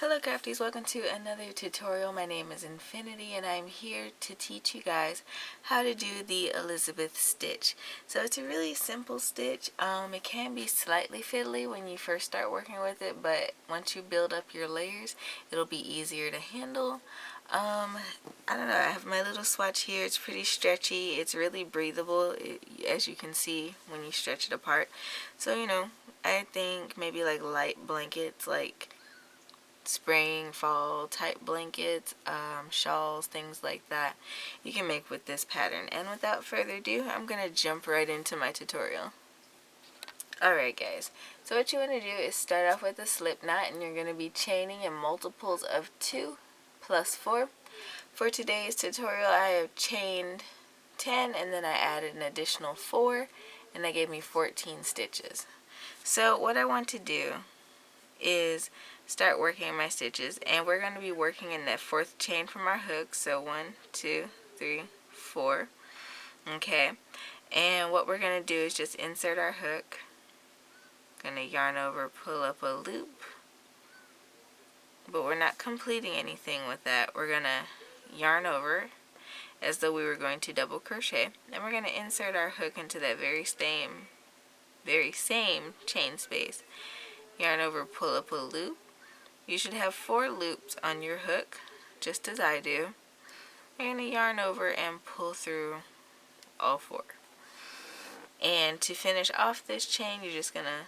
Hello crafties, welcome to another tutorial. My name is Infiniti and I'm here to teach you guys how to do the Elizabeth stitch. So it's a really simple stitch. It can be slightly fiddly when you first start working with it, but once you build up your layers, it'll be easier to handle. I don't know, I have my little swatch here. It's pretty stretchy. It's really breathable, as you can see when you stretch it apart. So, I think maybe like light blankets, like spring, fall type blankets, shawls, things like that, you can make with this pattern. And without further ado, I'm going to jump right into my tutorial. Alright guys, so what you want to do is start off with a slip knot, and you're going to be chaining in multiples of 2 plus 4. For today's tutorial, I have chained 10 and then I added an additional 4, and that gave me 14 stitches. So what I want to do is start working my stitches, and we're going to be working in that 4th chain from our hook. So 1, 2, 3, 4. Okay, and what we're going to do is just insert our hook, going to yarn over, pull up a loop, but we're not completing anything with that. We're going to yarn over as though we were going to double crochet, and we're going to insert our hook into that very same chain space, yarn over, pull up a loop. You should have 4 loops on your hook, just as I do. You're going to yarn over and pull through all 4. And to finish off this chain, you're just going to,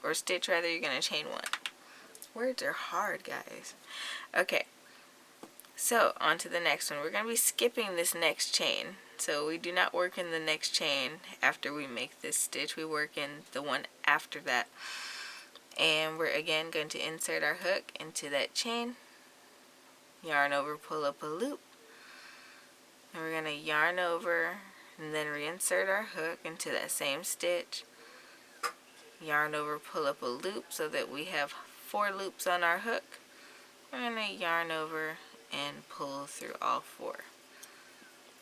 or stitch rather, you're going to chain 1. Words are hard, guys. Okay, so on to the next one. We're going to be skipping this next chain. So we do not work in the next chain after we make this stitch. We work in the one after that. And we're again going to insert our hook into that chain, yarn over, pull up a loop, and we're going to yarn over and then reinsert our hook into that same stitch, yarn over, pull up a loop so that we have 4 loops on our hook. We're going to yarn over and pull through all 4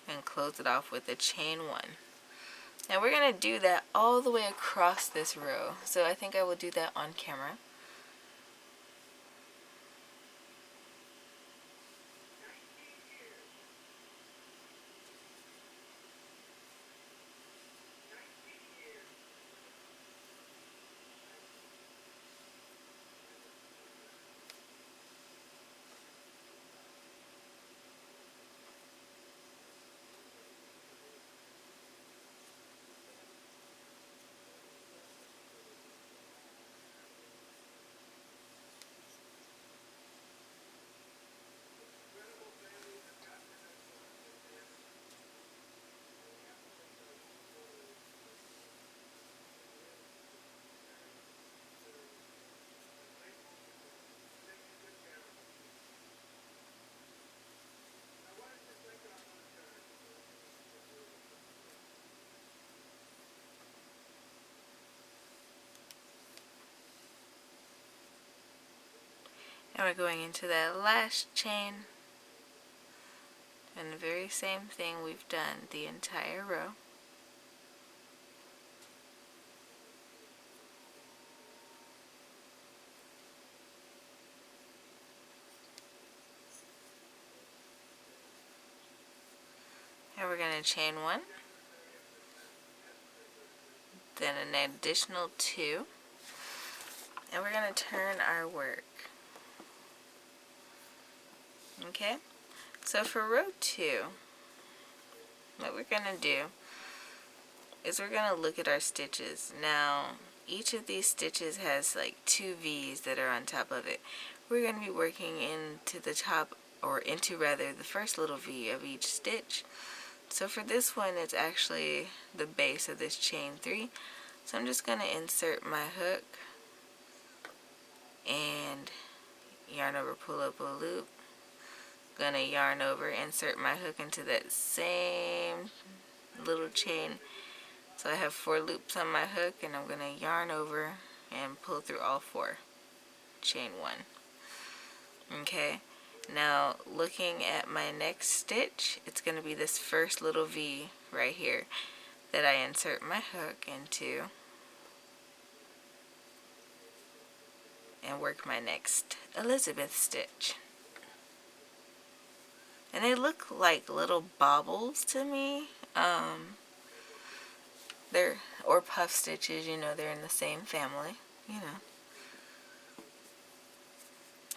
and close it off with a chain 1. Now we're going to do that all the way across this row, so I think I will do that on camera. And we're going into that last chain, and the very same thing we've done the entire row. And we're going to chain 1, then an additional 2, and we're going to turn our work. Okay, so for row 2, what we're going to do is we're going to look at our stitches. Now, each of these stitches has like 2 V's that are on top of it. We're going to be working into the top, or into rather, the first little V of each stitch. So for this one, it's actually the base of this chain 3. So I'm just going to insert my hook and yarn over, pull up a loop. Gonna yarn over, insert my hook into that same little chain. So I have 4 loops on my hook, and I'm gonna yarn over and pull through all 4. Chain 1. Okay, now looking at my next stitch, it's gonna be this first little V right here that I insert my hook into, and work my next Elizabeth stitch. And they look like little baubles to me. They're, or puff stitches, you know, they're in the same family, you know.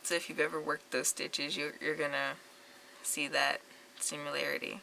So if you've ever worked those stitches, you're gonna see that similarity.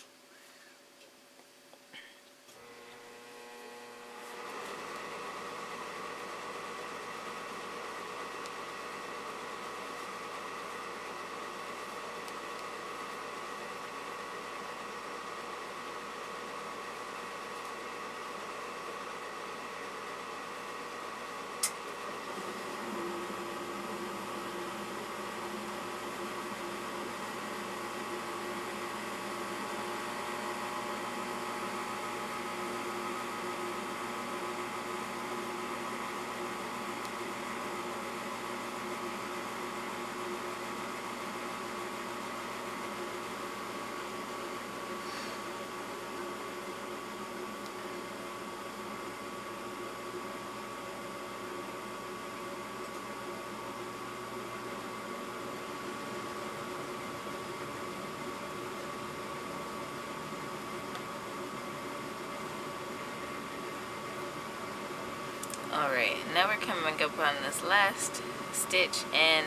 Alright, now we're coming up on this last stitch, and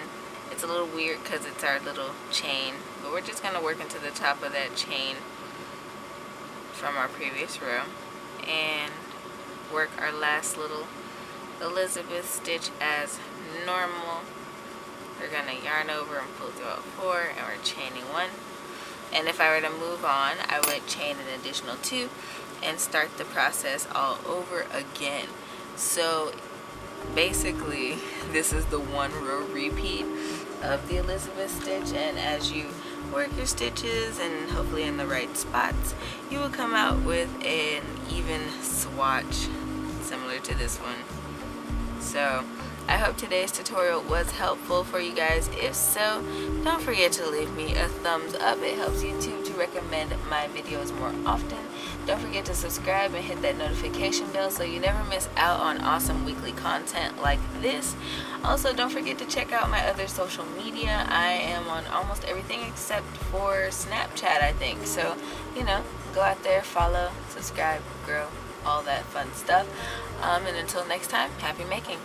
it's a little weird because it's our little chain, but we're just going to work into the top of that chain from our previous row and work our last little Elizabeth stitch as normal. We're going to yarn over and pull through all 4, and we're chaining 1. And if I were to move on, I would chain an additional 2 and start the process all over again. So basically this is the 1 row repeat of the Elizabeth stitch, and as you work your stitches and hopefully in the right spots, you will come out with an even swatch similar to this one. So I hope today's tutorial was helpful for you guys. If so, don't forget to leave me a thumbs up. It helps YouTube to recommend my videos more often. Don't forget to subscribe and hit that notification bell so you never miss out on awesome weekly content like this. Also, don't forget to check out my other social media. I am on almost everything except for Snapchat, I think. So, you know, go out there, follow, subscribe, grow, all that fun stuff. And until next time, happy making.